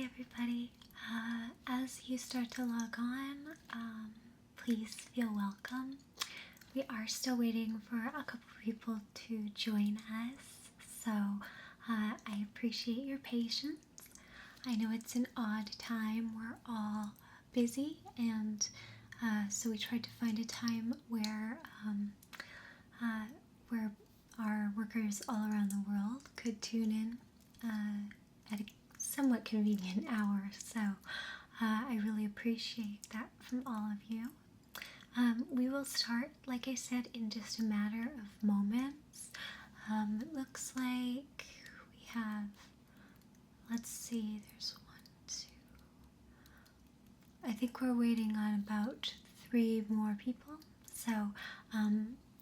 everybody. As you start to log on, please feel welcome. We are still waiting for a couple people to join us, so I appreciate your patience. I know it's an odd time. We're all busy, and so we tried to find a time where our workers all around the world could tune in at a somewhat convenient hour. So I really appreciate that from all of you. We will start, like I said, in just a matter of moments. It looks like we have, let's see, there's 1, 2. I think we're waiting on about 3 more people. So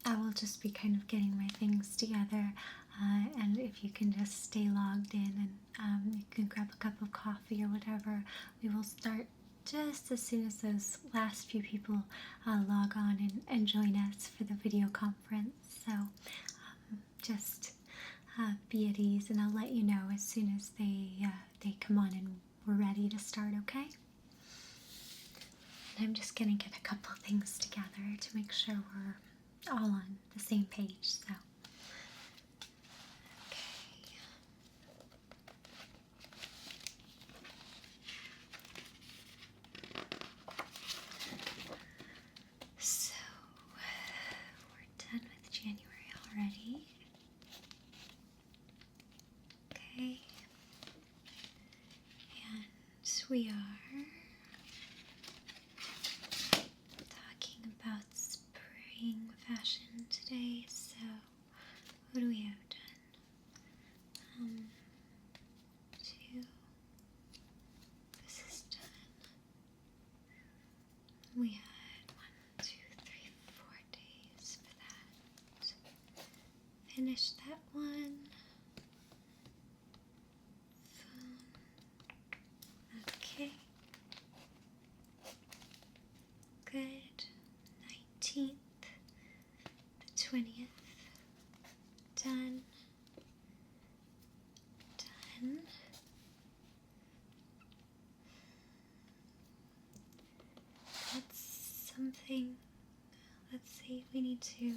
I will just be kind of getting my things together, and if you can just stay logged in and you can grab a cup of coffee or whatever, we will start just as soon as those last few people log on and join us for the video conference. So just be at ease, and I'll let you know as soon as they come on and we're ready to start, okay? And I'm just going to get a couple things together to make sure we're all on the same page. So, okay. So, we're done with January already. Okay. And we are talking about spring fashion today. So what do we have done? 2. This is done. We had 1, 2, 3, 4 days for that. Finished that one. Okay. Good. 19th. 20th, done, that's something, let's see, we need to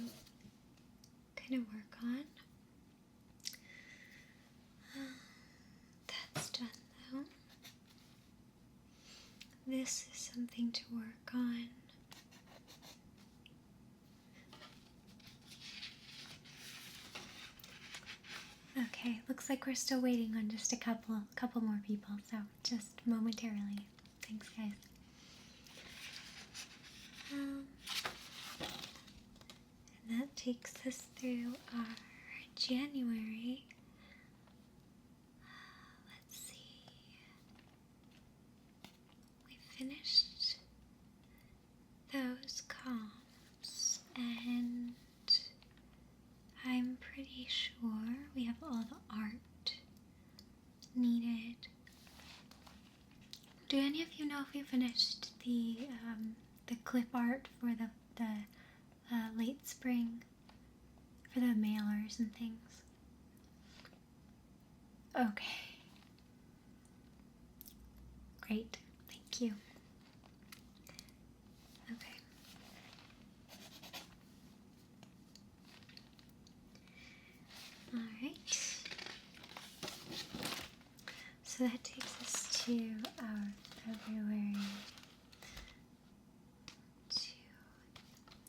kind of work on. That's done though. This is something to work on. Okay, looks like we're still waiting on just a couple more people, so just momentarily. Thanks, guys. And that takes us through our January. Let's see. We finished those comps, and I'm pretty sure we have all the art needed. Do any of you know if we finished the clip art for the late spring, for the mailers and things? Okay. Great. Thank you. Okay. Alright, so that takes us to our February 2.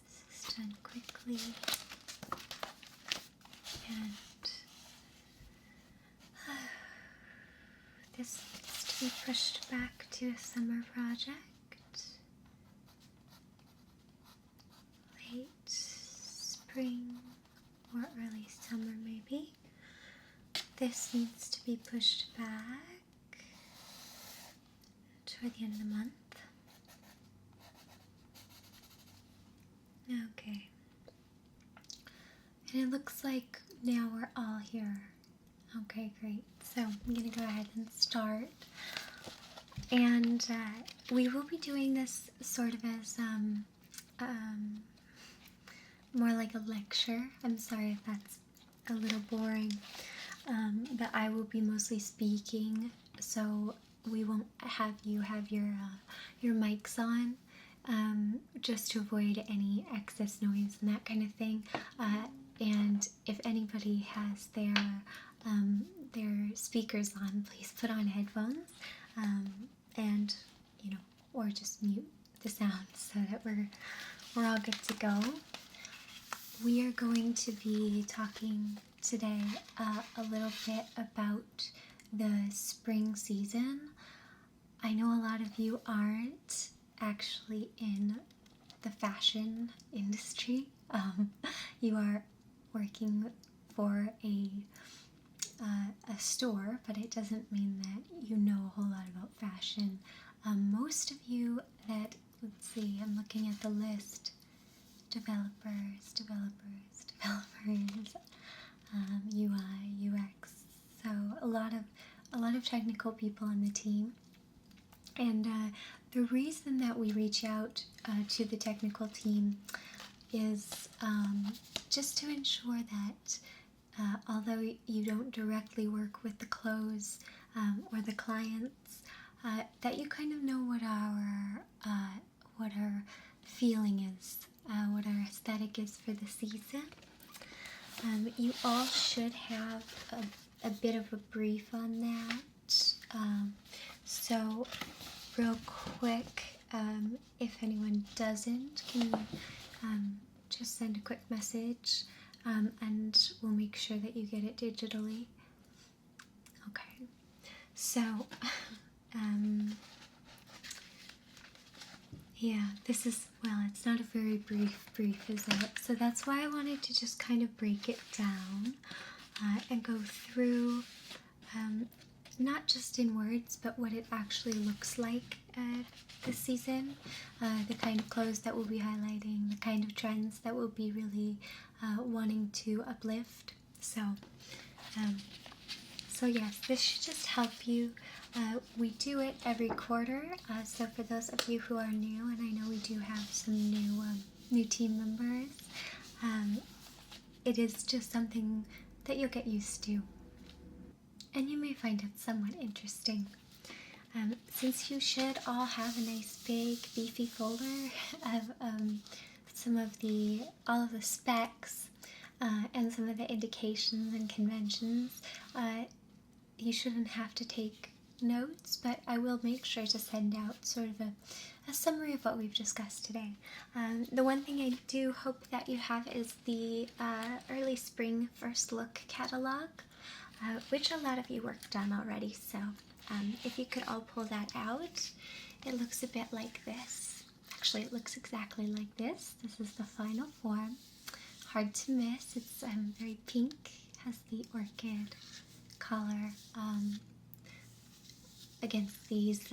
This is done quickly, and this needs to be pushed back to a summer project. Late spring or early summer maybe. This needs to be pushed back toward the end of the month. Okay. And it looks like now we're all here. Okay, great. So I'm going to go ahead and start. And we will be doing this sort of as more like a lecture. I'm sorry if that's a little boring, but I will be mostly speaking, so we won't have you have your mics on, just to avoid any excess noise and that kind of thing. And if anybody has their speakers on, please put on headphones, and or just mute the sound so that we're all good to go. We are going to be talking today a little bit about the spring season. I know a lot of you aren't actually in the fashion industry. You are working for a store, but it doesn't mean that you know a whole lot about fashion. Most of you that, let's see, I'm looking at the list, developers, UI, UX, so a lot of technical people on the team. And the reason that we reach out to the technical team is just to ensure that although you don't directly work with the clothes or the clients, that you kind of know what our feeling is, what our aesthetic is for the season. You all should have a bit of a brief on that. So real quick, if anyone doesn't, can you just send a quick message, and we'll make sure that you get it digitally. Okay, so yeah, this is, well, it's not a very brief, is it? So that's why I wanted to just kind of break it down and go through not just in words, but what it actually looks like this season, the kind of clothes that we'll be highlighting, the kind of trends that we'll be really wanting to uplift. So yes, this should just help you. We do it every quarter, so for those of you who are new, and I know we do have some new team members, it is just something that you'll get used to, and you may find it somewhat interesting. Since you should all have a nice big beefy folder of all of the specs and some of the indications and conventions, you shouldn't have to take notes, but I will make sure to send out sort of a summary of what we've discussed today. The one thing I do hope that you have is the early spring first look catalog, which a lot of you worked on already, so if you could all pull that out. It looks a bit like this. Actually, it looks exactly like this. This is the final form. Hard to miss. It's very pink, has the orchid color against these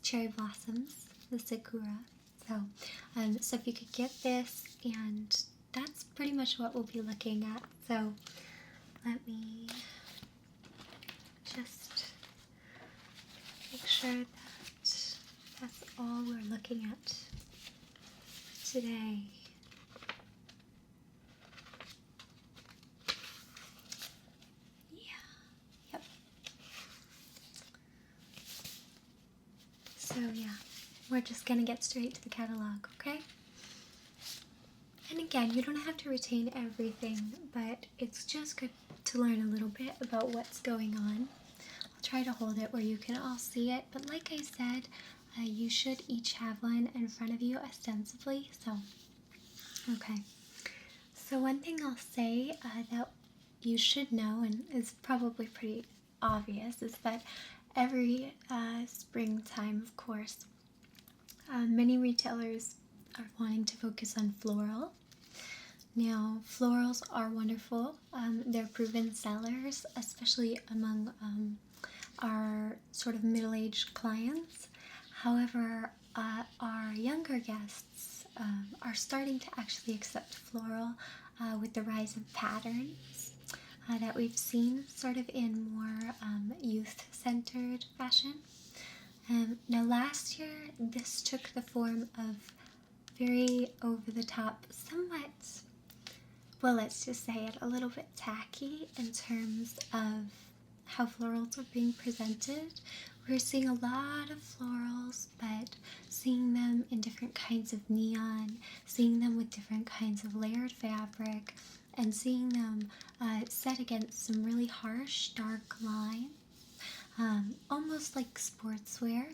cherry blossoms, the sakura. So if you could get this, and that's pretty much what we'll be looking at. So let me just make sure that that's all we're looking at today. Yep. So yeah, we're just gonna get straight to the catalog, okay? And again, you don't have to retain everything, but it's just good to learn a little bit about what's going on. I'll try to hold it where you can all see it, but like I said, you should each have one in front of you ostensibly, so okay. So one thing I'll say that you should know, and is probably pretty obvious, is that every springtime, of course, many retailers are wanting to focus on floral. Now, florals are wonderful. They're proven sellers, especially among our sort of middle-aged clients. However, our younger guests are starting to actually accept floral with the rise of patterns that we've seen sort of in more youth-centered fashion. Now last year, this took the form of very over-the-top, somewhat, well, let's just say it, a little bit tacky in terms of how florals are being presented. We're seeing a lot of florals, but seeing them in different kinds of neon, seeing them with different kinds of layered fabric, and seeing them set against some really harsh, dark lines, almost like sportswear.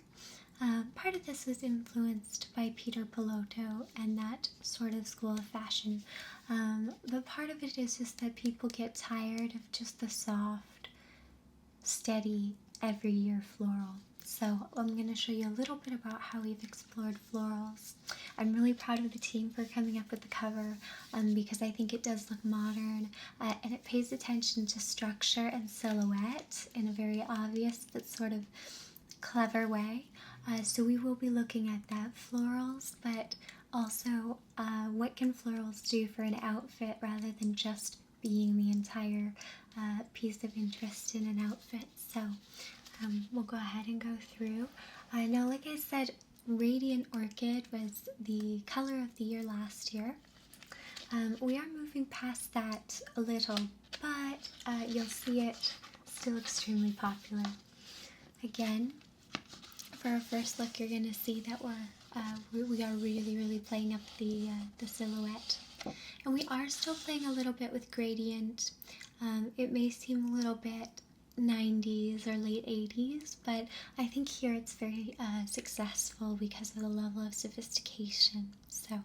Part of this was influenced by Peter Pilotto and that sort of school of fashion, but part of it is just that people get tired of just the soft, steady, every year floral. So I'm going to show you a little bit about how we've explored florals. I'm really proud of the team for coming up with the cover because I think it does look modern and it pays attention to structure and silhouette in a very obvious but sort of clever way. So we will be looking at that florals, but also what can florals do for an outfit rather than just being the entire piece of interest in an outfit. So we'll go ahead and go through. Now, like I said, Radiant Orchid was the color of the year last year. We are moving past that a little, but you'll see it still extremely popular. Again, for our first look, you're going to see that we are really playing up the silhouette. And we are still playing a little bit with gradient. It may seem a little bit 90s or late 80s, but I think here it's very successful because of the level of sophistication. So,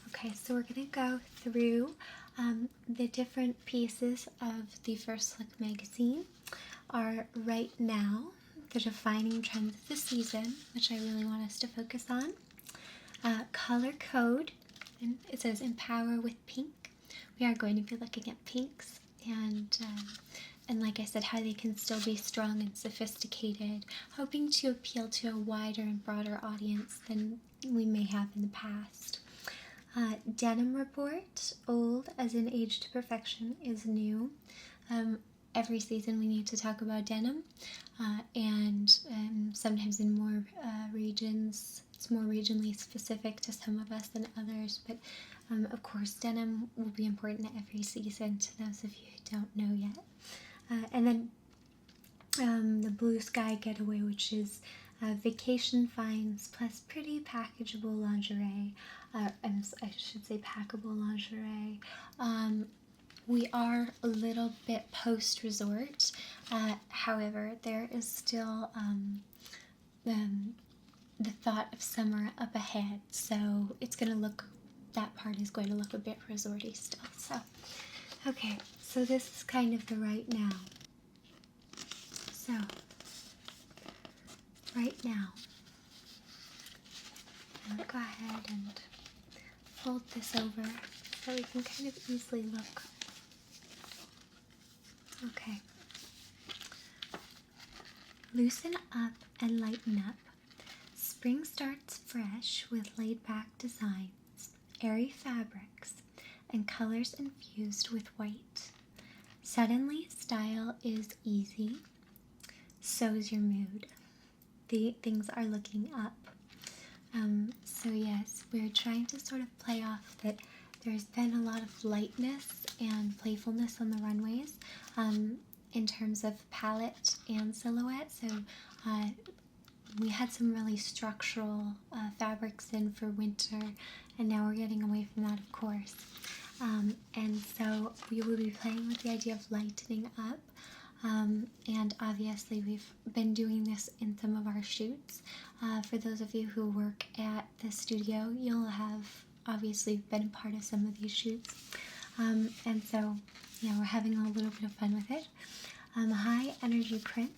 okay, so we're going to go through the different pieces of the First Look magazine are right now the defining trends of the season, which I really want us to focus on. Color code, and it says empower with pink. We are going to be looking at pinks and like I said, how they can still be strong and sophisticated, hoping to appeal to a wider and broader audience than we may have in the past. Denim report, old as in age to perfection, is new. Every season we need to talk about denim, and sometimes in more regions, it's more regionally specific to some of us than others, but of course denim will be important every season to those of you who don't know yet. And then the Blue Sky Getaway, which is vacation finds plus pretty packageable lingerie, I should say packable lingerie. We are a little bit post-resort, however, there is still the thought of summer up ahead, so it's going to look, that part is going to look a bit resorty still. So, okay, so this is kind of the right now. So, right now, I'll go ahead and fold this over so we can kind of easily look. Okay. Loosen up and lighten up. Spring starts fresh with laid-back designs, airy fabrics, and colors infused with white. Suddenly, style is easy. So is your mood. The things are looking up. So yes, we're trying to sort of play off that there's been a lot of lightness and playfulness on the runways in terms of palette and silhouette. So we had some really structural fabrics in for winter, and now we're getting away from that, of course. And so we will be playing with the idea of lightening up. And obviously we've been doing this in some of our shoots. For those of you who work at the studio, you'll have obviously been a part of some of these shoots. And so, yeah, we're having a little bit of fun with it. High energy prints.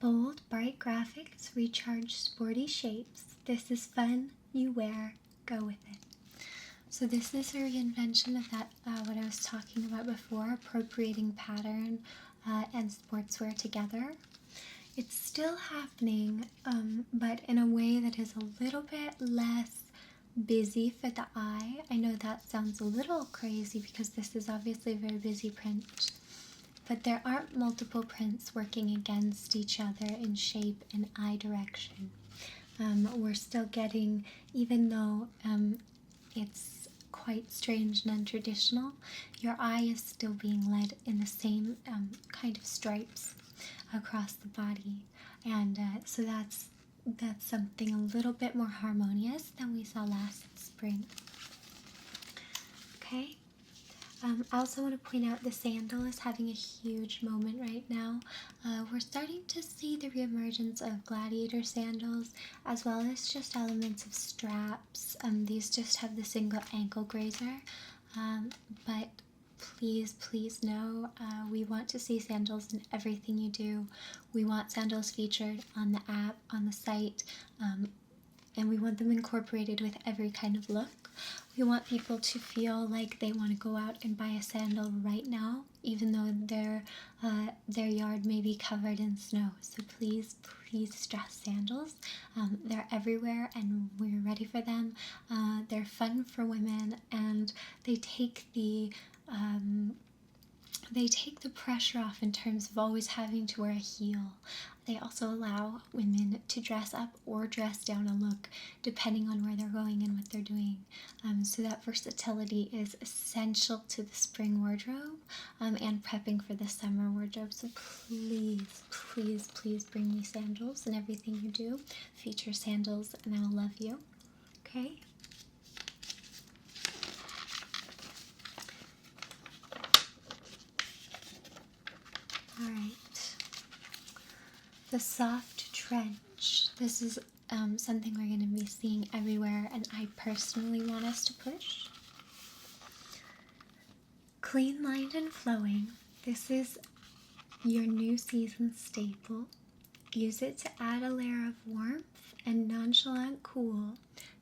Bold, bright graphics, recharged, sporty shapes. This is fun, you wear, go with it. So this is a reinvention of that, what I was talking about before, appropriating pattern and sportswear together. It's still happening, but in a way that is a little bit less busy for the eye. I know that sounds a little crazy because this is obviously a very busy print, but there aren't multiple prints working against each other in shape and eye direction. We're still getting, even though it's quite strange and untraditional, your eye is still being led in the same kind of stripes across the body. And so that's something a little bit more harmonious than we saw last spring. Okay. I also want to point out the sandal is having a huge moment right now. We're starting to see the reemergence of gladiator sandals, as well as just elements of straps. These just have the single ankle grazer, but please know, we want to see sandals in everything you do. We want sandals featured on the app, on the site, and we want them incorporated with every kind of look. We want people to feel like they want to go out and buy a sandal right now, even though their yard may be covered in snow. So please stress sandals. They're everywhere and we're ready for them. They're fun for women, and they take the pressure off in terms of always having to wear a heel. They also allow women to dress up or dress down a look depending on where they're going and what they're doing. So that versatility is essential to the spring wardrobe and prepping for the summer wardrobe. So please bring me sandals in everything you do. Feature sandals and I'll love you. Okay? Alright. The soft trench. This is something we're going to be seeing everywhere, and I personally want us to push. Clean lined and flowing. This is your new season staple. Use it to add a layer of warmth and nonchalant cool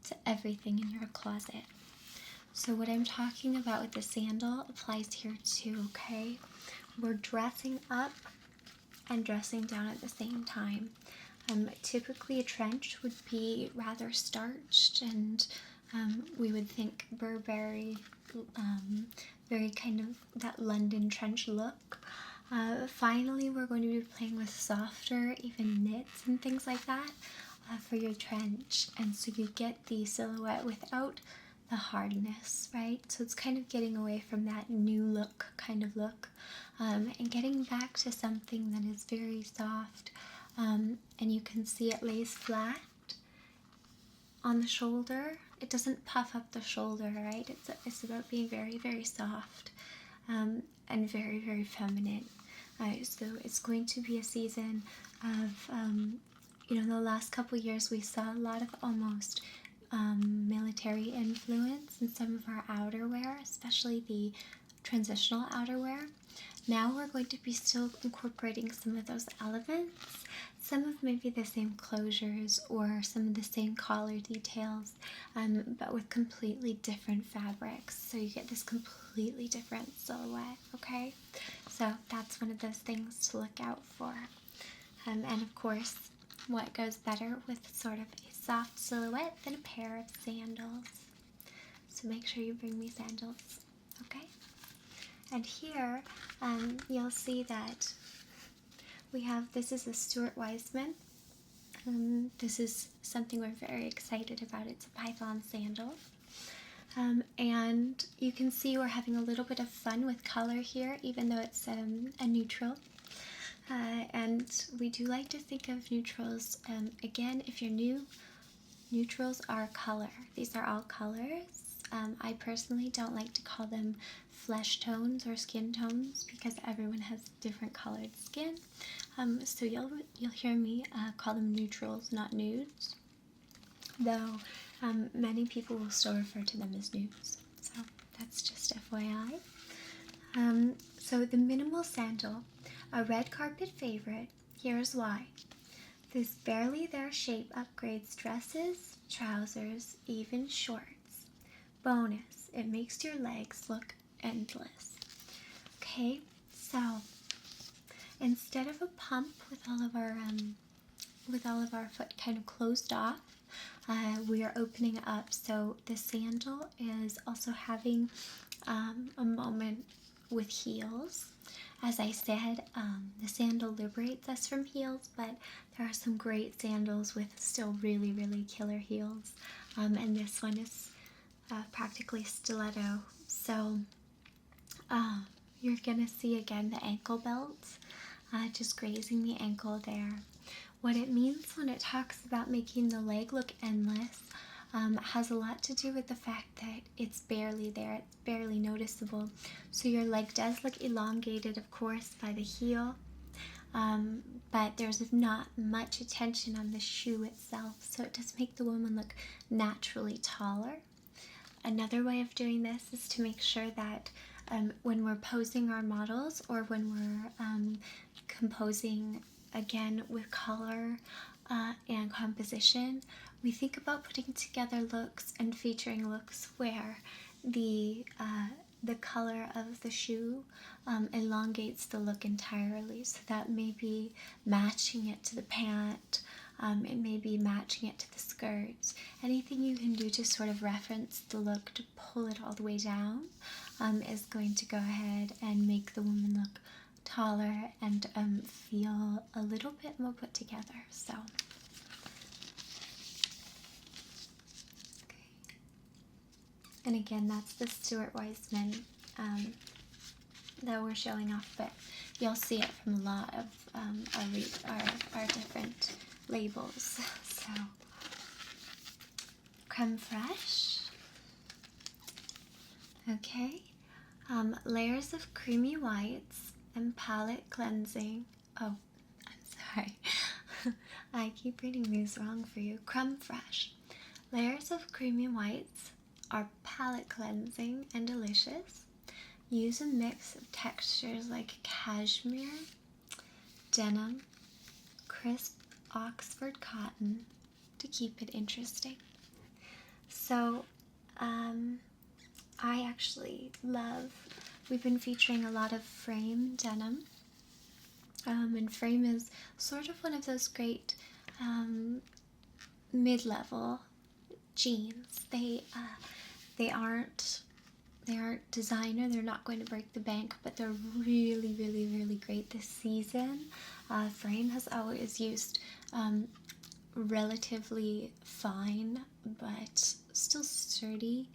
to everything in your closet. So what I'm talking about with the sandal applies here too, okay? We're dressing up and dressing down at the same time. Typically a trench would be rather starched, and we would think Burberry, very kind of that London trench look. Finally, we're going to be playing with softer, even knits and things like that for your trench, and so you get the silhouette without the hardness, right? So it's kind of getting away from that new look kind of look, and getting back to something that is very soft, and you can see it lays flat on the shoulder. It doesn't puff up the shoulder, right? It's about being very, very soft and very, very feminine. So it's going to be a season of, the last couple years we saw a lot of almost military influence in some of our outerwear, especially the transitional outerwear. Now we're going to be still incorporating some of those elements, some of maybe the same closures or some of the same collar details, but with completely different fabrics. So you get this completely different silhouette, okay? So that's one of those things to look out for. And of course, what goes better with sort of a soft silhouette than a pair of sandals? So make sure you bring me sandals, okay? And here, you'll see that we have, this is a Stuart Weitzman. This is something we're very excited about. It's a python sandal. And you can see we're having a little bit of fun with color here, even though it's a neutral. And we do like to think of neutrals, again, if you're new, neutrals are color. These are all colors. I personally don't like to call them flesh tones or skin tones because everyone has different colored skin. So you'll hear me call them neutrals, not nudes. Though many people will still refer to them as nudes. So that's just FYI. So the minimal sandal, a red carpet favorite. Here's why. This barely there shape upgrades dresses, trousers, even shorts. Bonus, it makes your legs look endless. Okay, so instead of a pump with all of our foot kind of closed off, we are opening up. So the sandal is also having a moment with heels. As I said, the sandal liberates us from heels, but there are some great sandals with still really, really killer heels. And this one is practically stiletto. So you're gonna see again the ankle belt, just grazing the ankle there. What it means when it talks about making the leg look endless has a lot to do with the fact that it's barely there, it's barely noticeable. So your leg does look elongated, of course, by the heel, but there's not much attention on the shoe itself, so it does make the woman look naturally taller. Another way of doing this is to make sure that when we're posing our models, or when we're composing again with color and composition, we think about putting together looks and featuring looks where the color of the shoe elongates the look entirely. So that may be matching it to the pant, it may be matching it to the skirts. Anything you can do to sort of reference the look to pull it all the way down is going to go ahead and make the woman look taller and feel a little bit more put together. So, okay. And again, that's the Stuart Weitzman that we're showing off, but you'll see it from a lot of our different labels. So, creme fraiche. Okay. Layers of creamy whites and palette cleansing. Oh, I'm sorry. I keep reading these wrong for you. Creme fraiche. Layers of creamy whites are palette cleansing and delicious. Use a mix of textures like cashmere, denim, crisp Oxford cotton to keep it interesting. So, I actually love, we've been featuring a lot of frame denim, and frame is sort of one of those great mid-level jeans. They aren't designer, they're not going to break the bank, but they're really, really, really great this season. Frame has always used relatively fine but still sturdy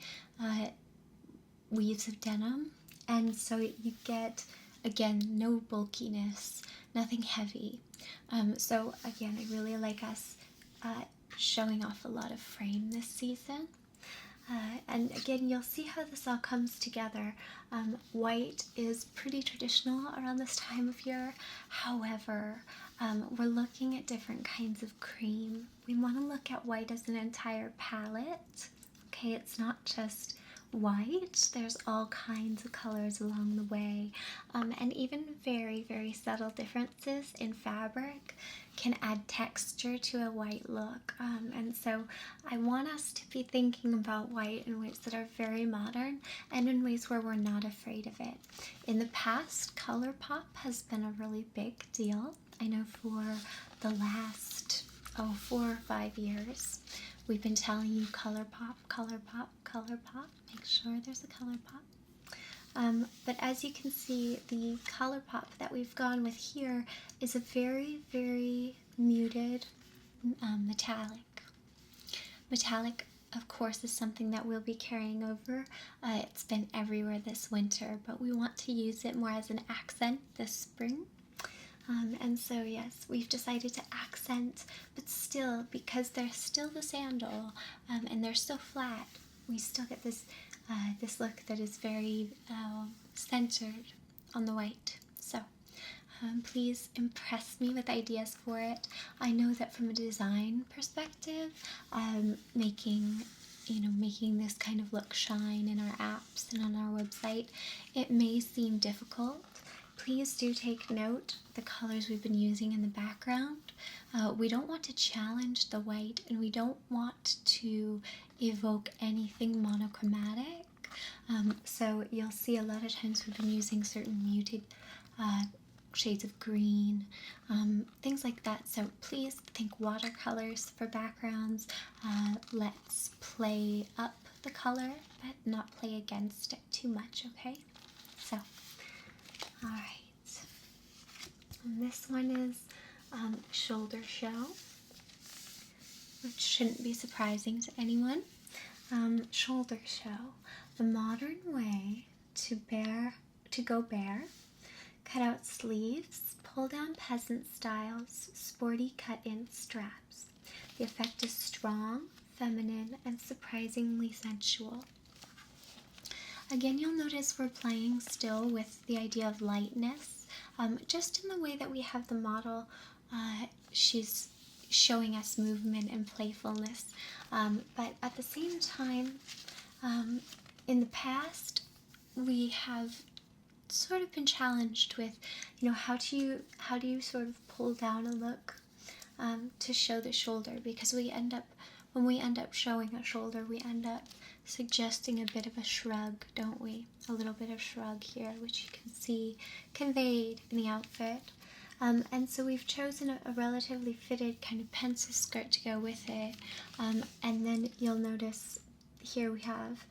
weaves of denim, and so you get, again, no bulkiness, nothing heavy. So again, I really like us showing off a lot of frame this season. And again, you'll see how this all comes together. White is pretty traditional around this time of year. However, we're looking at different kinds of cream. We want to look at white as an entire palette. Okay, it's not just white. There's all kinds of colors along the way. And even very, very subtle differences in fabric can add texture to a white look. And so I want us to be thinking about white in ways that are very modern and in ways where we're not afraid of it. In the past, color pop has been a really big deal. I know for the last 4 or 5 years, we've been telling you color pop, color pop, color pop. Make sure there's a color pop. But as you can see, the color pop that we've gone with here is a very, very muted metallic. Metallic, of course, is something that we'll be carrying over. It's been everywhere this winter, but we want to use it more as an accent this spring. And so yes, we've decided to accent, but still, because they're still the sandal and they're still flat, we still get this this look that is very centered on the white. So please impress me with ideas for it. I know that from a design perspective, making this kind of look shine in our apps and on our website, it may seem difficult. Please do take note of the colors we've been using in the background. We don't want to challenge the white, and we don't want to evoke anything monochromatic. So you'll see a lot of times we've been using certain muted shades of green, things like that. So please think watercolors for backgrounds. Let's play up the color, but not play against it too much, okay? So, alright. This one is shoulder show, which shouldn't be surprising to anyone. shoulder show. The modern way to go bare. Cut out sleeves, pull down peasant styles, sporty cut-in straps. The effect is strong, feminine, and surprisingly sensual. Again, you'll notice we're playing still with the idea of lightness. Just in the way that we have the model, she's showing us movement and playfulness. But at the same time, in the past, we have sort of been challenged with, how do you sort of pull down a look to show the shoulder, because when we end up showing a shoulder, we end up suggesting a bit of a shrug, don't we? A little bit of shrug here, which you can see conveyed in the outfit. And so we've chosen a relatively fitted kind of pencil skirt to go with it. And then you'll notice here we have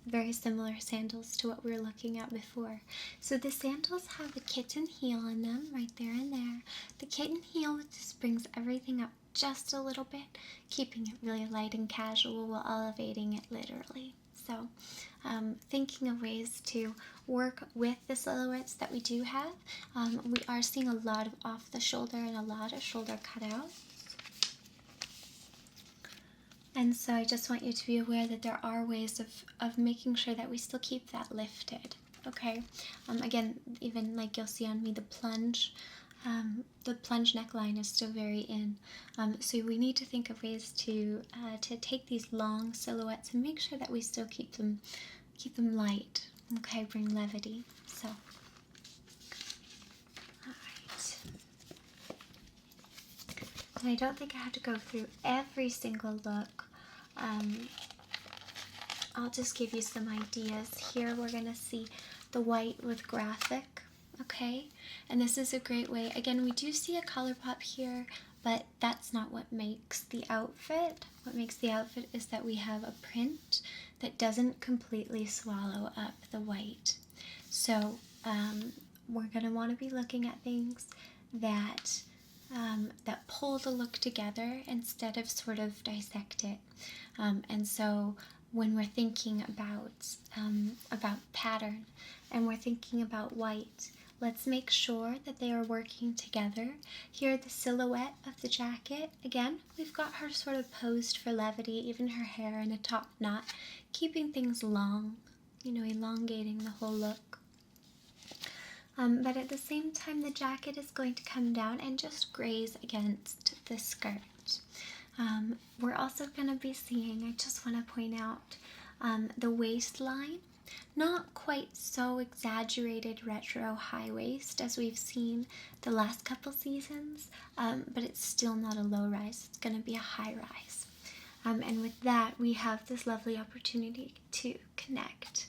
very similar sandals to what we were looking at before. So the sandals have a kitten heel in them, right there and there. The kitten heel just brings everything up just a little bit, keeping it really light and casual while elevating it literally. So thinking of ways to work with the silhouettes that we do have. We are seeing a lot of off the shoulder and a lot of shoulder cutouts. And so I just want you to be aware that there are ways of making sure that we still keep that lifted, okay? Again, even like you'll see on me, the plunge neckline is still very in. So we need to think of ways to take these long silhouettes and make sure that we still keep them light, okay? Bring levity. So, all right. And I don't think I have to go through every single look. I'll just give you some ideas. Here we're going to see the white with graphic, okay? And this is a great way. Again, we do see a color pop here, but that's not what makes the outfit. What makes the outfit is that we have a print that doesn't completely swallow up the white. So we're going to want to be looking at things that pull the look together instead of sort of dissect it. And so when we're thinking about pattern and we're thinking about white, let's make sure that they are working together. Here, the silhouette of the jacket. Again, we've got her sort of posed for levity, even her hair in a top knot, keeping things long, elongating the whole look. But at the same time, the jacket is going to come down and just graze against the skirt. We're also going to be seeing, I just want to point out, the waistline. Not quite so exaggerated retro high waist as we've seen the last couple seasons, but it's still not a low rise. It's going to be a high rise. And with that, we have this lovely opportunity to connect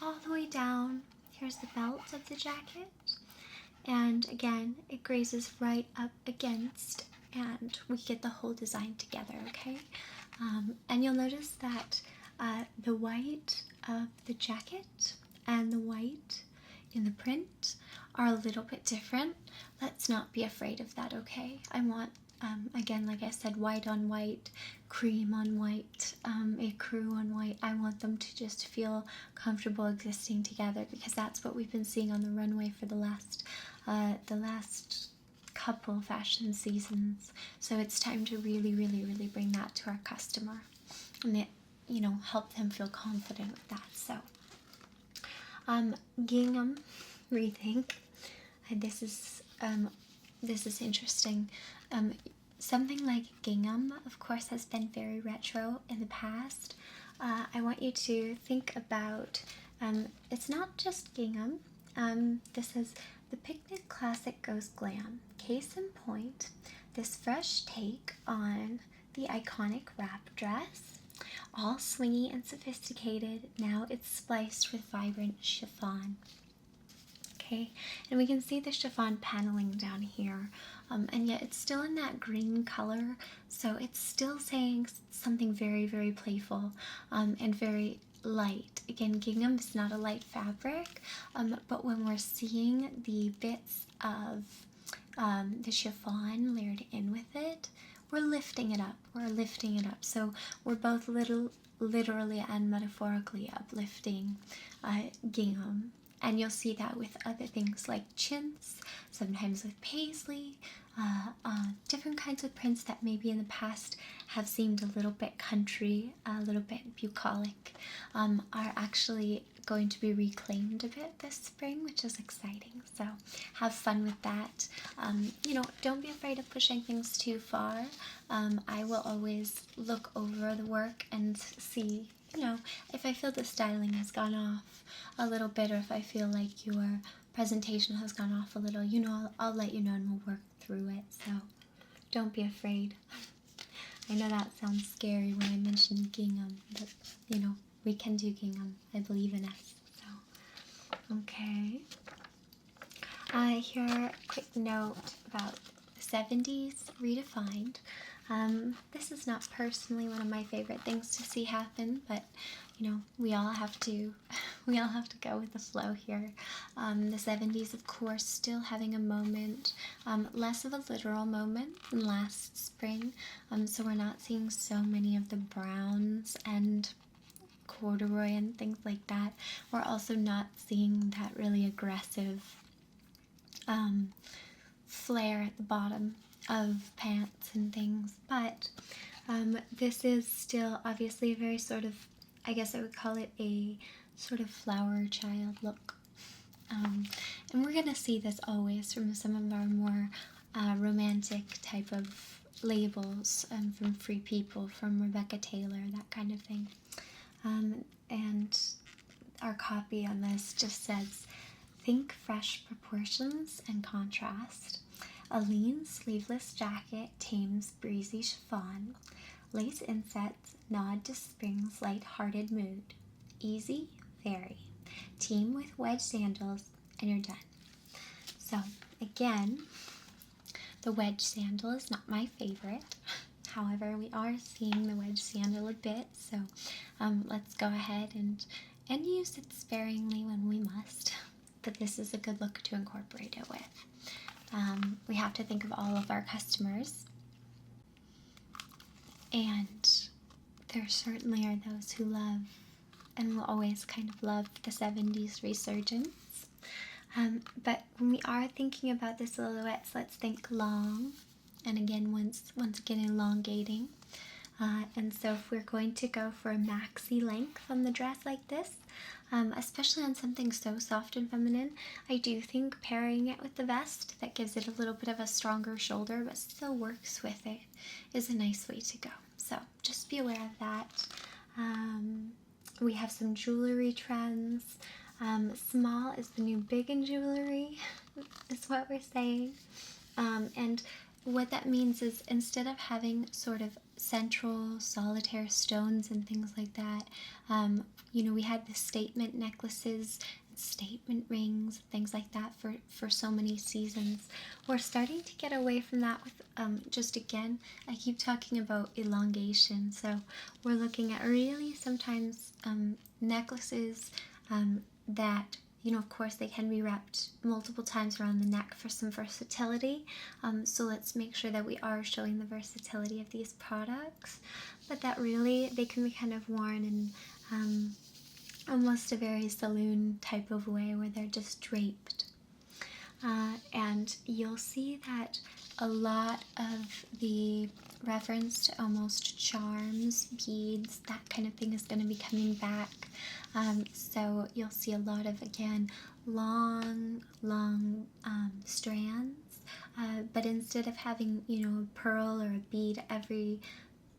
all the way down. Here's the belt of the jacket, and again, it grazes right up against, and we get the whole design together, okay? And you'll notice that the white of the jacket and the white in the print are a little bit different. Let's not be afraid of that, okay? I want, again, like I said, white on white, cream on white, ecru on white. I want them to just feel comfortable existing together, because that's what we've been seeing on the runway for the last couple fashion seasons. So it's time to really, really, really bring that to our customer and help them feel confident with that. So, gingham rethink. This is interesting. Something like gingham, of course, has been very retro in the past. I want you to think about, it's not just gingham. This is the picnic classic goes glam. Case in point, this fresh take on the iconic wrap dress. All swingy and sophisticated. Now it's spliced with vibrant chiffon. Okay, and we can see the chiffon paneling down here, and yet it's still in that green color, so it's still saying something very, very playful and very light. Again, gingham is not a light fabric, but when we're seeing the bits of the chiffon layered in with it, we're lifting it up. We're lifting it up. So we're both literally and metaphorically uplifting gingham. And you'll see that with other things like chintz, sometimes with paisley, different kinds of prints that maybe in the past have seemed a little bit country, a little bit bucolic, are actually going to be reclaimed a bit this spring, which is exciting. So have fun with that. Don't be afraid of pushing things too far. I will always look over the work and see, if I feel the styling has gone off a little bit, or if I feel like your presentation has gone off a little, I'll let you know and we'll work through it. So don't be afraid. I know that sounds scary when I mention gingham, but we can do gingham. I believe in us. So, okay. Here, a quick note about the 70s redefined. This is not personally one of my favorite things to see happen, but we all have to go with the flow here. The 70s, of course, still having a moment, less of a literal moment than last spring. So we're not seeing so many of the browns and corduroy and things like that. We're also not seeing that really aggressive flare at the bottom of pants and things, but this is still obviously a very sort of, I guess I would call it a sort of flower child look. And we're going to see this always from some of our more romantic type of labels, from Free People, from Rebecca Taylor, that kind of thing. And our copy on this just says, think fresh proportions and contrast. A lean sleeveless jacket tames breezy chiffon. Lace insets nod to spring's light-hearted mood. Easy, very. Team with wedge sandals, and you're done. So, again, the wedge sandal is not my favorite. However, we are seeing the wedge sandal a bit, so let's go ahead and use it sparingly when we must. But this is a good look to incorporate it with. We have to think of all of our customers, and there certainly are those who love and will always kind of love the 70s resurgence. But when we are thinking about the silhouettes, let's think long, and again, once again, elongating. And so if we're going to go for a maxi length on the dress like this, especially on something so soft and feminine, I do think pairing it with the vest that gives it a little bit of a stronger shoulder but still works with it is a nice way to go. So just be aware of that. We have some jewelry trends. Small is the new big in jewelry, is what we're saying. And what that means is instead of having sort of central solitaire stones and things like that, we had the statement necklaces, statement rings, things like that for so many seasons. We're starting to get away from that with just again, I keep talking about elongation, so we're looking at really sometimes necklaces that of course they can be wrapped multiple times around the neck for some versatility. So let's make sure that we are showing the versatility of these products, but that really they can be kind of worn in almost a very saloon type of way where they're just draped. And you'll see that a lot of the reference to almost charms, beads, that kind of thing is going to be coming back. So you'll see a lot of, again, long strands, but instead of having, a pearl or a bead every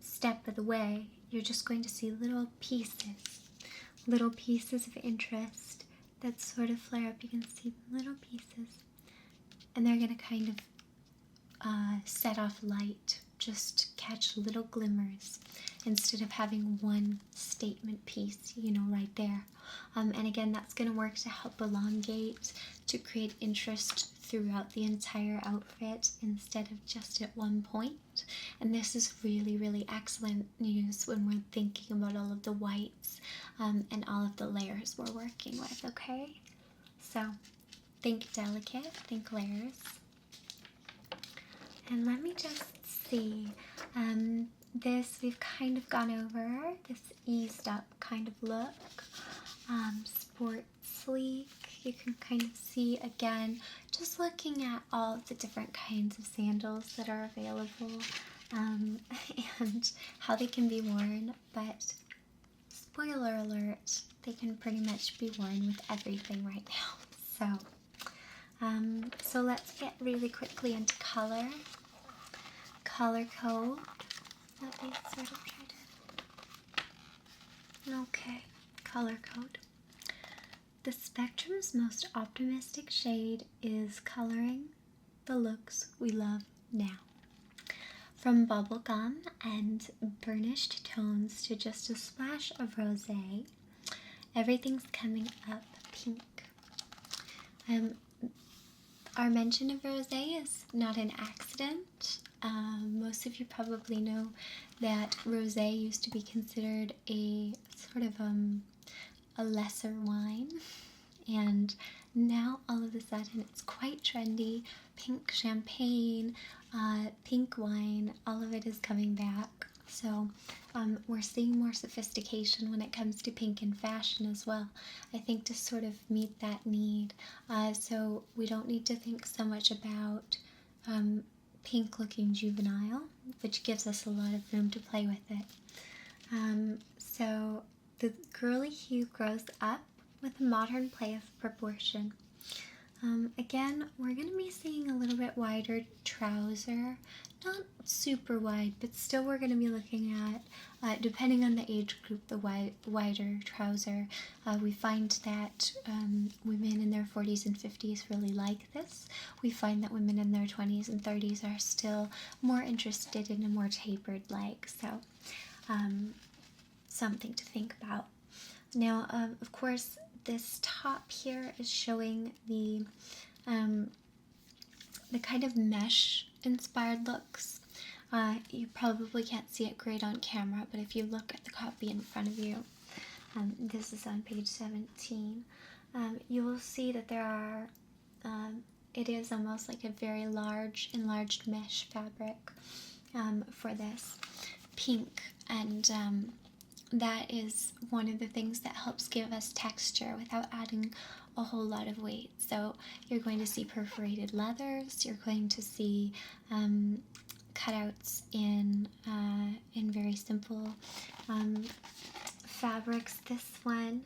step of the way, you're just going to see little pieces of interest that sort of flare up. You can see little pieces, and they're going to kind of set off light, just catch little glimmers instead of having one statement piece, right there. And again, that's going to work to help elongate, to create interest throughout the entire outfit instead of just at one point. And this is really, really excellent news when we're thinking about all of the whites and all of the layers we're working with, okay? So think delicate, think layers. And let me just see, This we've kind of gone over, this eased up kind of look. Sport sleek, you can kind of see again, just looking at all of the different kinds of sandals that are available and how they can be worn, but spoiler alert, they can pretty much be worn with everything right now. So let's get really quickly into color code. Let me sort of try to... Okay, color code. The spectrum's most optimistic shade is coloring the looks we love now. From bubblegum and burnished tones to just a splash of rosé, everything's coming up pink. Our mention of rosé is not an accident. Most of you probably know that rosé used to be considered a sort of a lesser wine, and now all of a sudden it's quite trendy. Pink champagne, pink wine, all of it is coming back. So we're seeing more sophistication when it comes to pink in fashion as well, I think, to sort of meet that need. So we don't need to think so much about pink looking juvenile, which gives us a lot of room to play with it. So the girly hue grows up with a modern play of proportion. Again, we're going to be seeing a little bit wider trouser, not super wide, but still we're going to be looking at, depending on the age group, the wider trouser. We find that women in their 40s and 50s really like this. We find that women in their 20s and 30s are still more interested in a more tapered leg, so something to think about. Now, of course, this top here is showing the kind of mesh inspired looks. You probably can't see it great on camera, but if you look at the copy in front of you, this is on page 17, you will see that there are, it is almost like a very large enlarged mesh fabric for this pink, and that is one of the things that helps give us texture without adding a whole lot of weight. So you're going to see perforated leathers, you're going to see cutouts in very simple fabrics. This one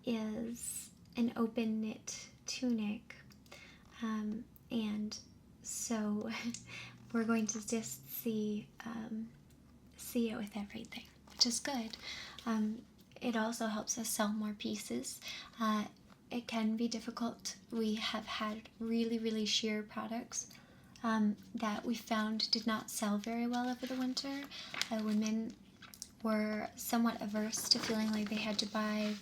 is an open knit tunic, and so we're going to just see it with everything, which is good. It also helps us sell more pieces. It can be difficult. We have had really sheer products that we found did not sell very well over the winter. Women were somewhat averse to feeling like they had to buy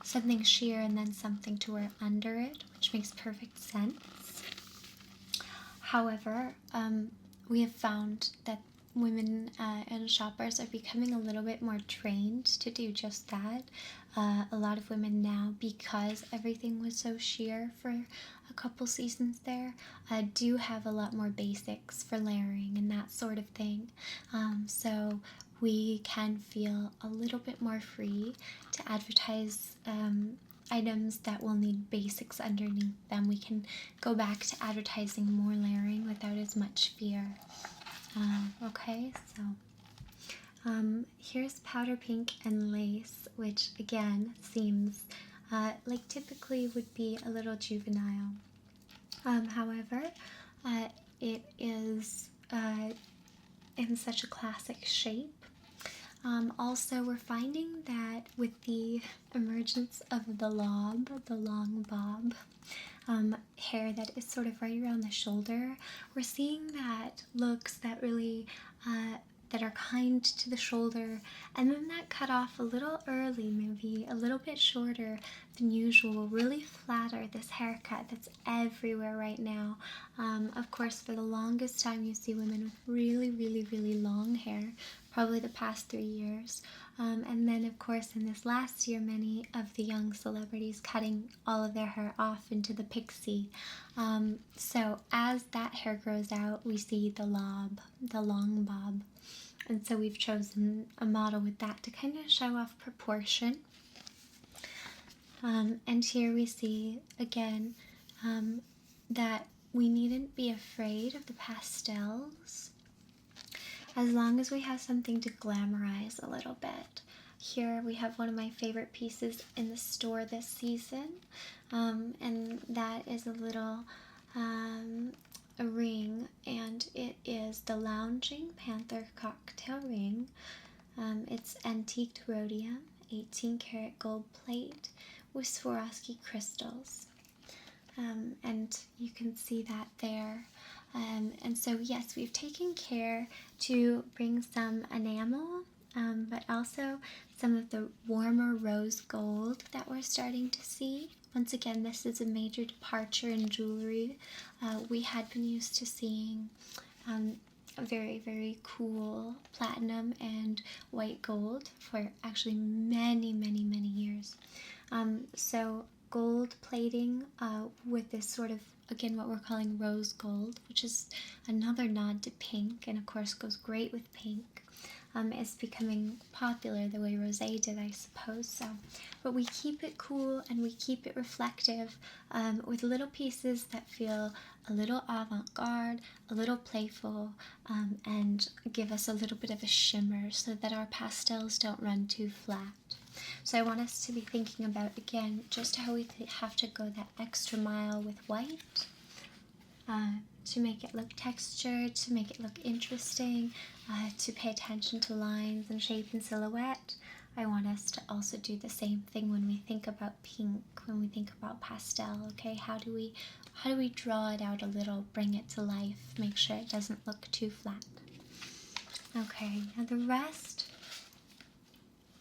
something sheer and then something to wear under it, which makes perfect sense. However, we have found that women and shoppers are becoming a little bit more trained to do just that. A lot of women now, because everything was so sheer for a couple seasons there, do have a lot more basics for layering and that sort of thing. So we can feel a little bit more free to advertise items that will need basics underneath them. We can go back to advertising more layering without as much fear. Okay, so here's powder pink and lace, which again seems like typically would be a little juvenile. However, it is in such a classic shape. Also, we're finding that with the emergence of the lob, the long bob, hair that is sort of right around the shoulder, we're seeing that looks that really that are kind to the shoulder, and then that cut off a little early, maybe a little bit shorter than usual, really flatter this haircut that's everywhere right now. Of course, for the longest time you see women with really long hair, probably the past 3 years. And then, of course, in this last year, many of the young celebrities cutting all of their hair off into the pixie. So as that hair grows out, we see the lob, the long bob. And so we've chosen a model with that to kind of show off proportion. And here we see again that we needn't be afraid of the pastels as long as we have something to glamorize a little bit. Here we have one of my favorite pieces in the store this season, and that is a little a ring, and it is the Lounging Panther cocktail ring. It's antiqued rhodium, 18 karat gold plate with Swarovski crystals, and you can see that there. And so yes, we've taken care to bring some enamel, but also some of the warmer rose gold that we're starting to see. Once again, this is a major departure in jewelry. We had been used to seeing a very, very cool platinum and white gold for actually many, many, many years. So gold plating with this sort of, again, what we're calling rose gold, which is another nod to pink, and of course goes great with pink, is becoming popular the way rosé did, I suppose. So, but we keep it cool and we keep it reflective with little pieces that feel a little avant-garde, a little playful, and give us a little bit of a shimmer so that our pastels don't run too flat. So I want us to be thinking about, again, just how we have to go that extra mile with white to make it look textured, to make it look interesting, to pay attention to lines and shape and silhouette. I want us to also do the same thing when we think about pink, when we think about pastel, okay? How do we draw it out a little, bring it to life, make sure it doesn't look too flat? Okay, now the rest,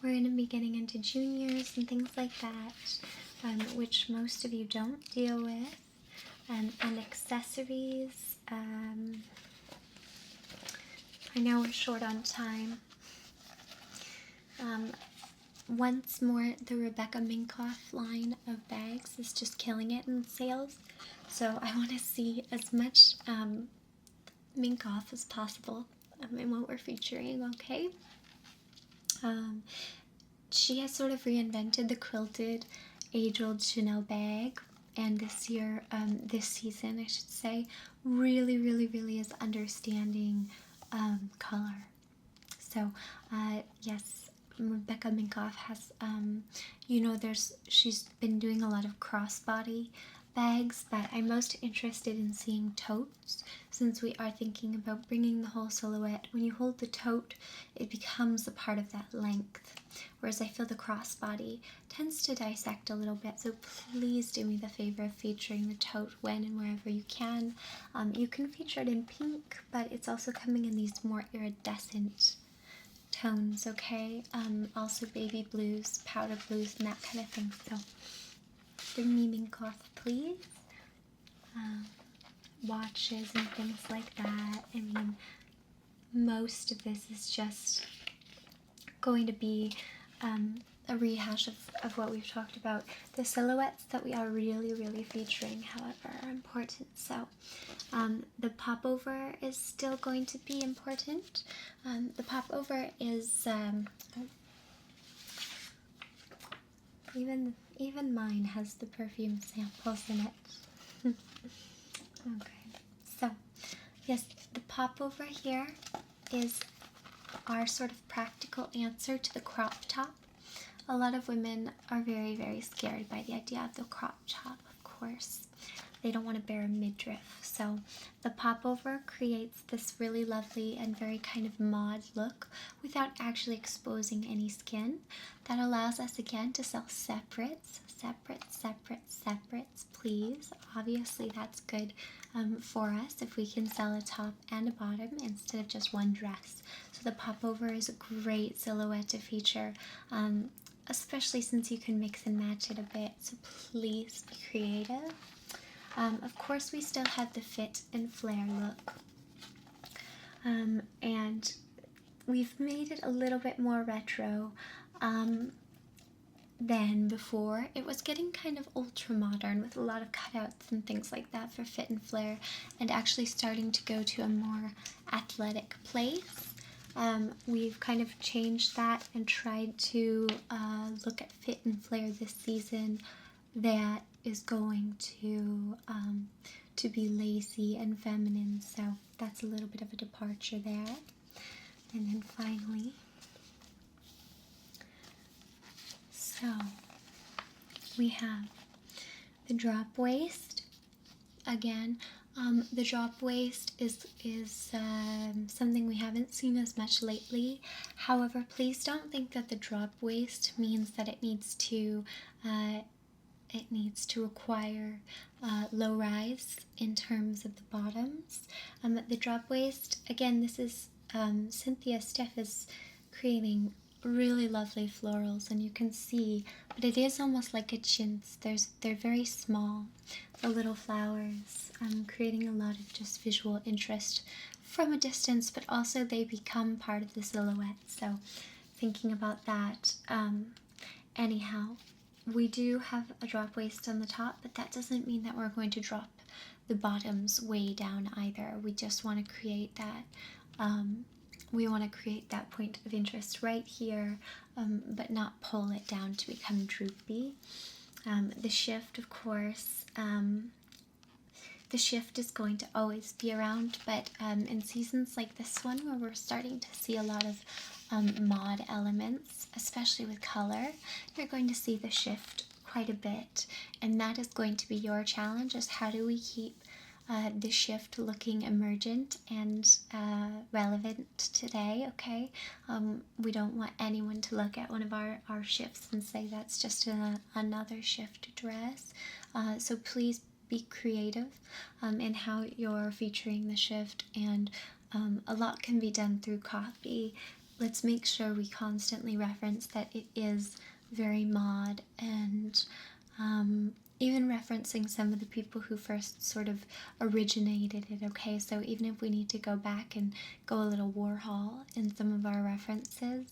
we're going to be getting into juniors and things like that, which most of you don't deal with, and accessories. I know we're short on time. Once more, the Rebecca Minkoff line of bags is just killing it in sales, so I want to see as much Minkoff as possible in what we're featuring, okay? She has sort of reinvented the quilted age-old Chanel bag, and this year, this season I should say, really is understanding color. So yes, Rebecca Minkoff has, she's been doing a lot of crossbody bags, but I'm most interested in seeing totes, since we are thinking about bringing the whole silhouette. When you hold the tote, it becomes a part of that length, whereas I feel the crossbody tends to dissect a little bit. So please do me the favor of featuring the tote when and wherever you can. You can feature it in pink, but it's also coming in these more iridescent tones, okay? Also baby blues, powder blues, and that kind of thing. So bring me Minkoff, please. Watches and things like that. I mean, most of this is just going to be a rehash of what we've talked about. The silhouettes that we are really featuring, however, are important. So the popover is still going to be important. The popover is even mine has the perfume samples in it. Okay, so yes, the popover here is our sort of practical answer to the crop top. A lot of women are very scared by the idea of the crop top, of course. They don't want to bear a midriff. So the popover creates this really lovely and very kind of mod look without actually exposing any skin. That allows us again to sell separates, please. Obviously that's good for us if we can sell a top and a bottom instead of just one dress. So the popover is a great silhouette to feature, especially since you can mix and match it a bit. So please be creative. Of course, we still have the fit and flare look, and we've made it a little bit more retro than before. It was getting kind of ultra modern with a lot of cutouts and things like that for fit and flare, and actually starting to go to a more athletic place. We've kind of changed that and tried to look at fit and flare this season that is going to be lacy and feminine, so that's a little bit of a departure there. And then finally, so we have the drop waist. Again, the drop waist is something we haven't seen as much lately. However, please don't think that the drop waist means that it needs to require low rise in terms of the bottoms. The drop waist, again, this is Cynthia Steph is creating really lovely florals, and you can see, but it is almost like a chintz. They're very small, the little flowers, creating a lot of just visual interest from a distance, but also they become part of the silhouette. So thinking about that, anyhow, we do have a drop waist on the top, but that doesn't mean that we're going to drop the bottoms way down either. We just want to create that point of interest right here, but not pull it down to become droopy. The shift, of course, the shift is going to always be around, but in seasons like this one where we're starting to see a lot of mod elements, especially with color, you're going to see the shift quite a bit, and that is going to be your challenge, is how do we keep the shift looking emergent and relevant today, okay? We don't want anyone to look at one of our shifts and say that's just another shift dress. So please be creative in how you're featuring the shift, and a lot can be done through copy. Let's make sure we constantly reference that it is very mod, and even referencing some of the people who first sort of originated it, okay? So even if we need to go back and go a little Warhol in some of our references,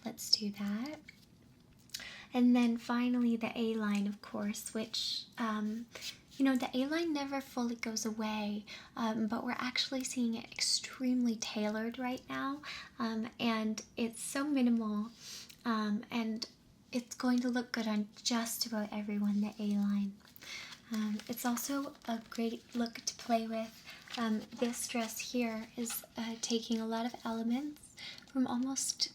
let's do that. And then finally the A-line, of course, which, the A-line never fully goes away, but we're actually seeing it extremely tailored right now, and it's so minimal, and it's going to look good on just about everyone, the A-line. It's also a great look to play with. This dress here is taking a lot of elements from almost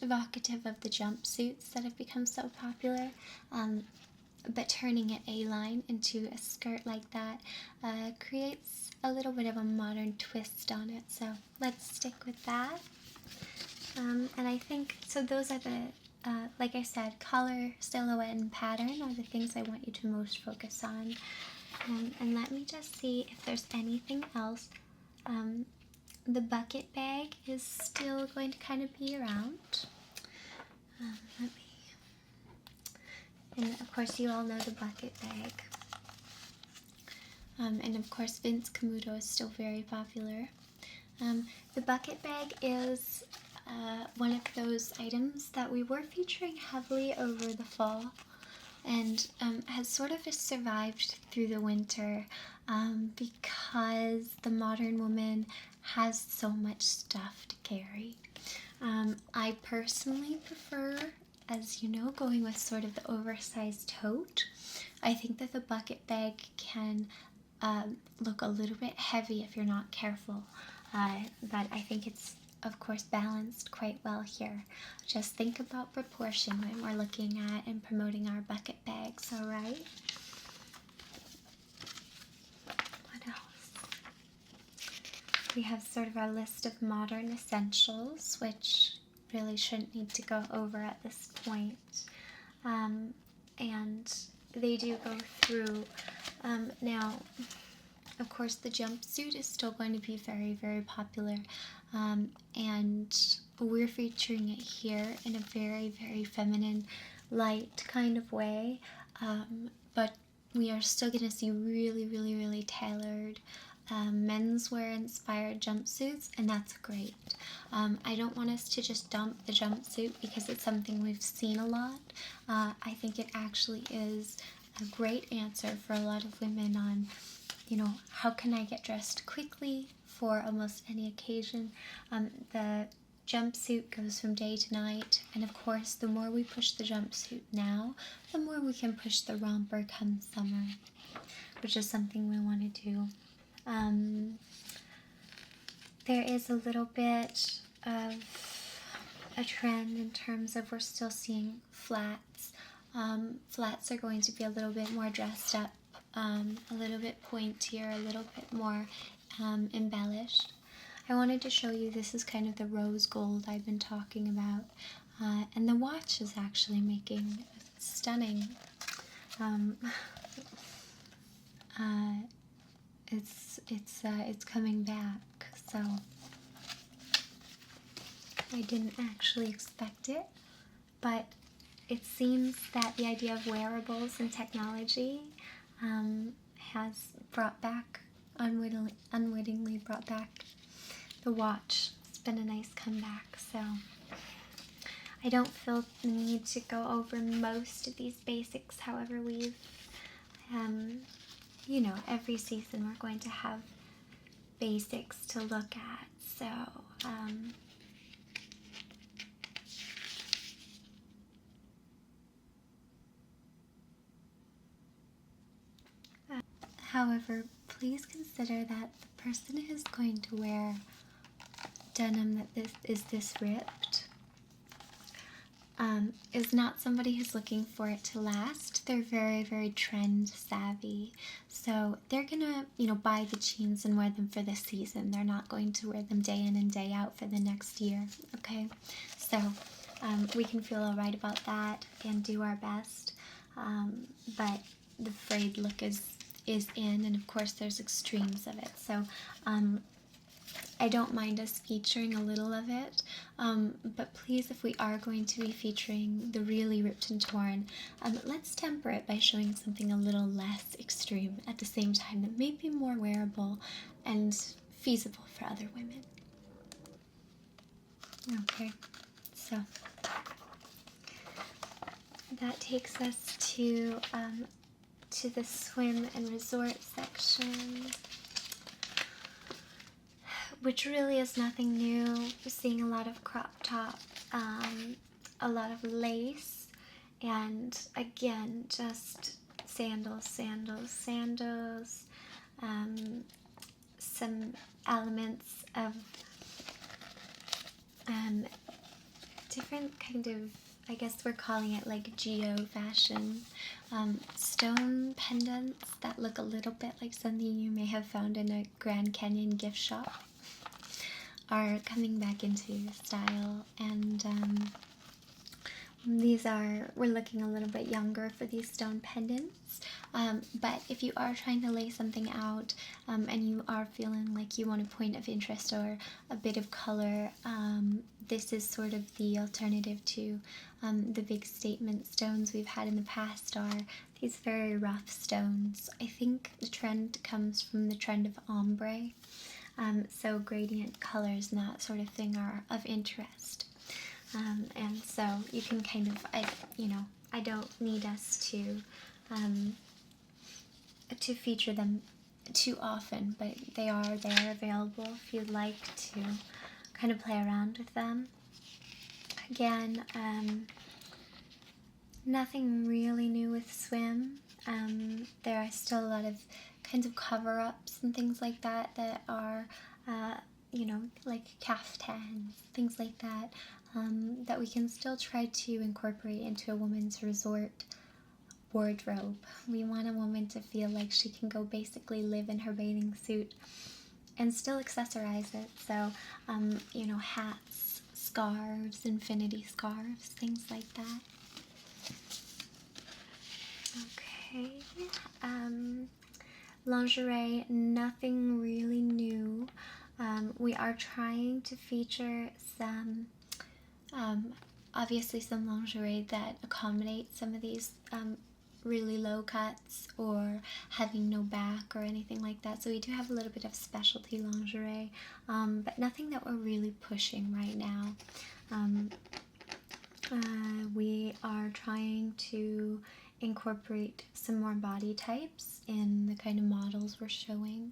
evocative of the jumpsuits that have become so popular, but turning it A-line into a skirt like that creates a little bit of a modern twist on it. So let's stick with that. And I think, so those are the, like I said, color, silhouette, and pattern are the things I want you to most focus on. And let me just see if there's anything else. The bucket bag is still going to kind of be around. And of course you all know the bucket bag. And of course Vince Camuto is still very popular. The bucket bag is one of those items that we were featuring heavily over the fall, and has sort of just survived through the winter because the modern woman has so much stuff to carry. I personally prefer, as you know, going with sort of the oversized tote. I think that the bucket bag can look a little bit heavy if you're not careful, but I think it's, of course, balanced quite well here. Just think about proportion when we're looking at and promoting our bucket bags, alright? What else? We have sort of our list of modern essentials, which really shouldn't need to go over at this point. And they do go through. Now, of course, the jumpsuit is still going to be very, very popular. And we're featuring it here in a very, very feminine, light kind of way, but we are still going to see really, really, really tailored menswear inspired jumpsuits, and that's great. I don't want us to just dump the jumpsuit because it's something we've seen a lot. I think it actually is a great answer for a lot of women on, how can I get dressed quickly for almost any occasion? The jumpsuit goes from day to night, and of course the more we push the jumpsuit now, the more we can push the romper come summer, which is something we want to do. There is a little bit of a trend in terms of we're still seeing flats. Flats are going to be a little bit more dressed up, a little bit pointier, a little bit more embellished. I wanted to show you, this is kind of the rose gold I've been talking about, and the watch is actually making stunning. It's coming back, so I didn't actually expect it, but it seems that the idea of wearables and technology has brought back, unwittingly brought back the watch. It's been a nice comeback, so I don't feel the need to go over most of these basics. However, we've, you know, every season we're going to have basics to look at, so however, please consider that the person who's going to wear denim that is this ripped is not somebody who's looking for it to last. They're very, very trend savvy, so they're gonna, you know, buy the jeans and wear them for the season. They're not going to wear them day in and day out for the next year. Okay, so we can feel all right about that and do our best, but the frayed look is in, and of course there's extremes of it, so I don't mind us featuring a little of it, but please, if we are going to be featuring the really ripped and torn, let's temper it by showing something a little less extreme at the same time that may be more wearable and feasible for other women. Okay, so that takes us to the swim and resort section, which really is nothing new. We're seeing a lot of crop top, a lot of lace, and again, just sandals, some elements of different kind of, I guess we're calling it like geo fashion, stone pendants that look a little bit like something you may have found in a Grand Canyon gift shop are coming back into style, and we're looking a little bit younger for these stone pendants, but if you are trying to lay something out and you are feeling like you want a point of interest or a bit of color, this is sort of the alternative to the big statement stones we've had in the past are these very rough stones. I think the trend comes from the trend of ombre, so gradient colors and that sort of thing are of interest. And so you can kind of, I don't need us to feature them too often, but they are available if you'd like to kind of play around with them. Again, nothing really new with swim. There are still a lot of kinds of cover-ups and things like that that are, like caftans, things like that, that we can still try to incorporate into a woman's resort wardrobe. We want a woman to feel like she can go basically live in her bathing suit and still accessorize it. So, hats, scarves, infinity scarves, things like that. Okay, lingerie, nothing really new. We are trying to feature some, obviously some lingerie that accommodates some of these really low cuts or having no back or anything like that. So we do have a little bit of specialty lingerie, but nothing that we're really pushing right now. We are trying to incorporate some more body types in the kind of models we're showing.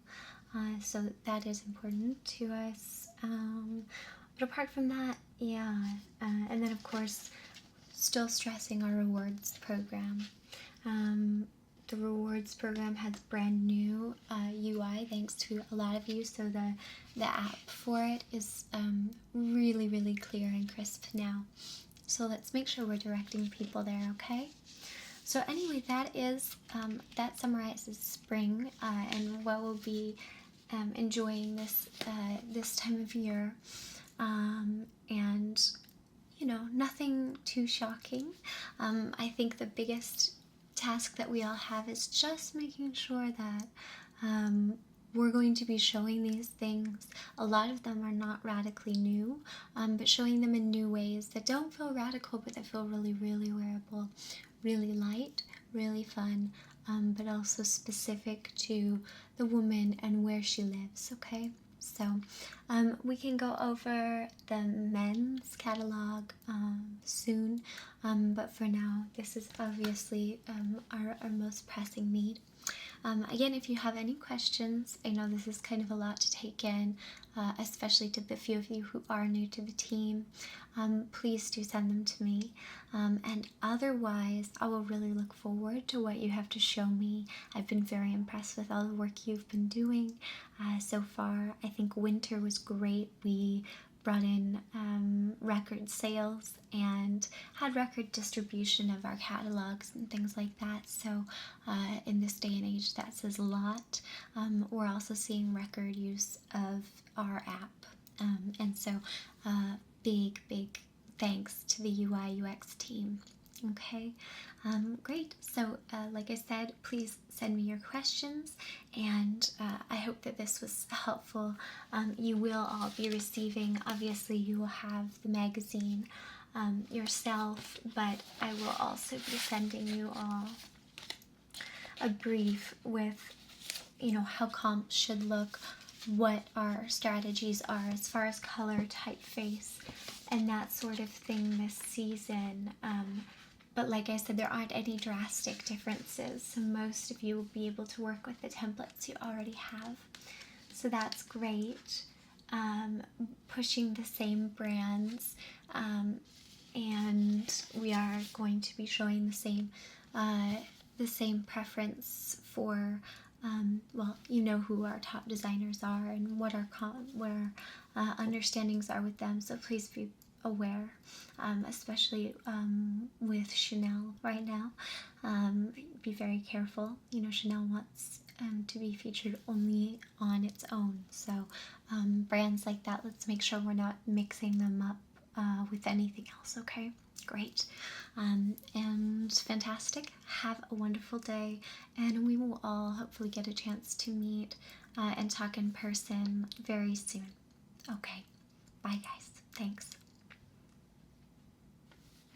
So that is important to us. But apart from that, yeah. And then of course, still stressing our rewards program. The rewards program has brand new UI thanks to a lot of you, so the app for it is really, really clear and crisp now. So let's make sure we're directing people there, okay? So anyway, that summarizes spring and what we'll be enjoying this time of year. And you know, nothing too shocking. I think the biggest task that we all have is just making sure that we're going to be showing these things. A lot of them are not radically new, but showing them in new ways that don't feel radical, but that feel really, really wearable, really light, really fun, but also specific to the woman and where she lives, okay? So we can go over the men's catalog soon, but for now, this is obviously our most pressing need. Again, if you have any questions, I know this is kind of a lot to take in, especially to the few of you who are new to the team. Please do send them to me. And otherwise, I will really look forward to what you have to show me. I've been very impressed with all the work you've been doing so far. I think winter was great. We brought in record sales and had record distribution of our catalogs and things like that. So in this day and age, that says a lot. We're also seeing record use of our app. And so big thanks to the UI UX team. Okay, great. So like I said, please send me your questions, and I hope that this was helpful. You will all be receiving, obviously you will have the magazine yourself, but I will also be sending you all a brief with, you know, how comps should look, what our strategies are as far as color, typeface, and that sort of thing this season. But like I said, there aren't any drastic differences, so most of you will be able to work with the templates you already have. So that's great. Pushing the same brands, and we are going to be showing the same preference for, well, you know who our top designers are and what our understandings are with them, so please be aware, especially with Chanel right now. Be very careful. You know, Chanel wants to be featured only on its own, so brands like that, let's make sure we're not mixing them up with anything else, okay? Great. And fantastic. Have a wonderful day, and we will all hopefully get a chance to meet and talk in person very soon. Okay. Bye, guys. Thanks.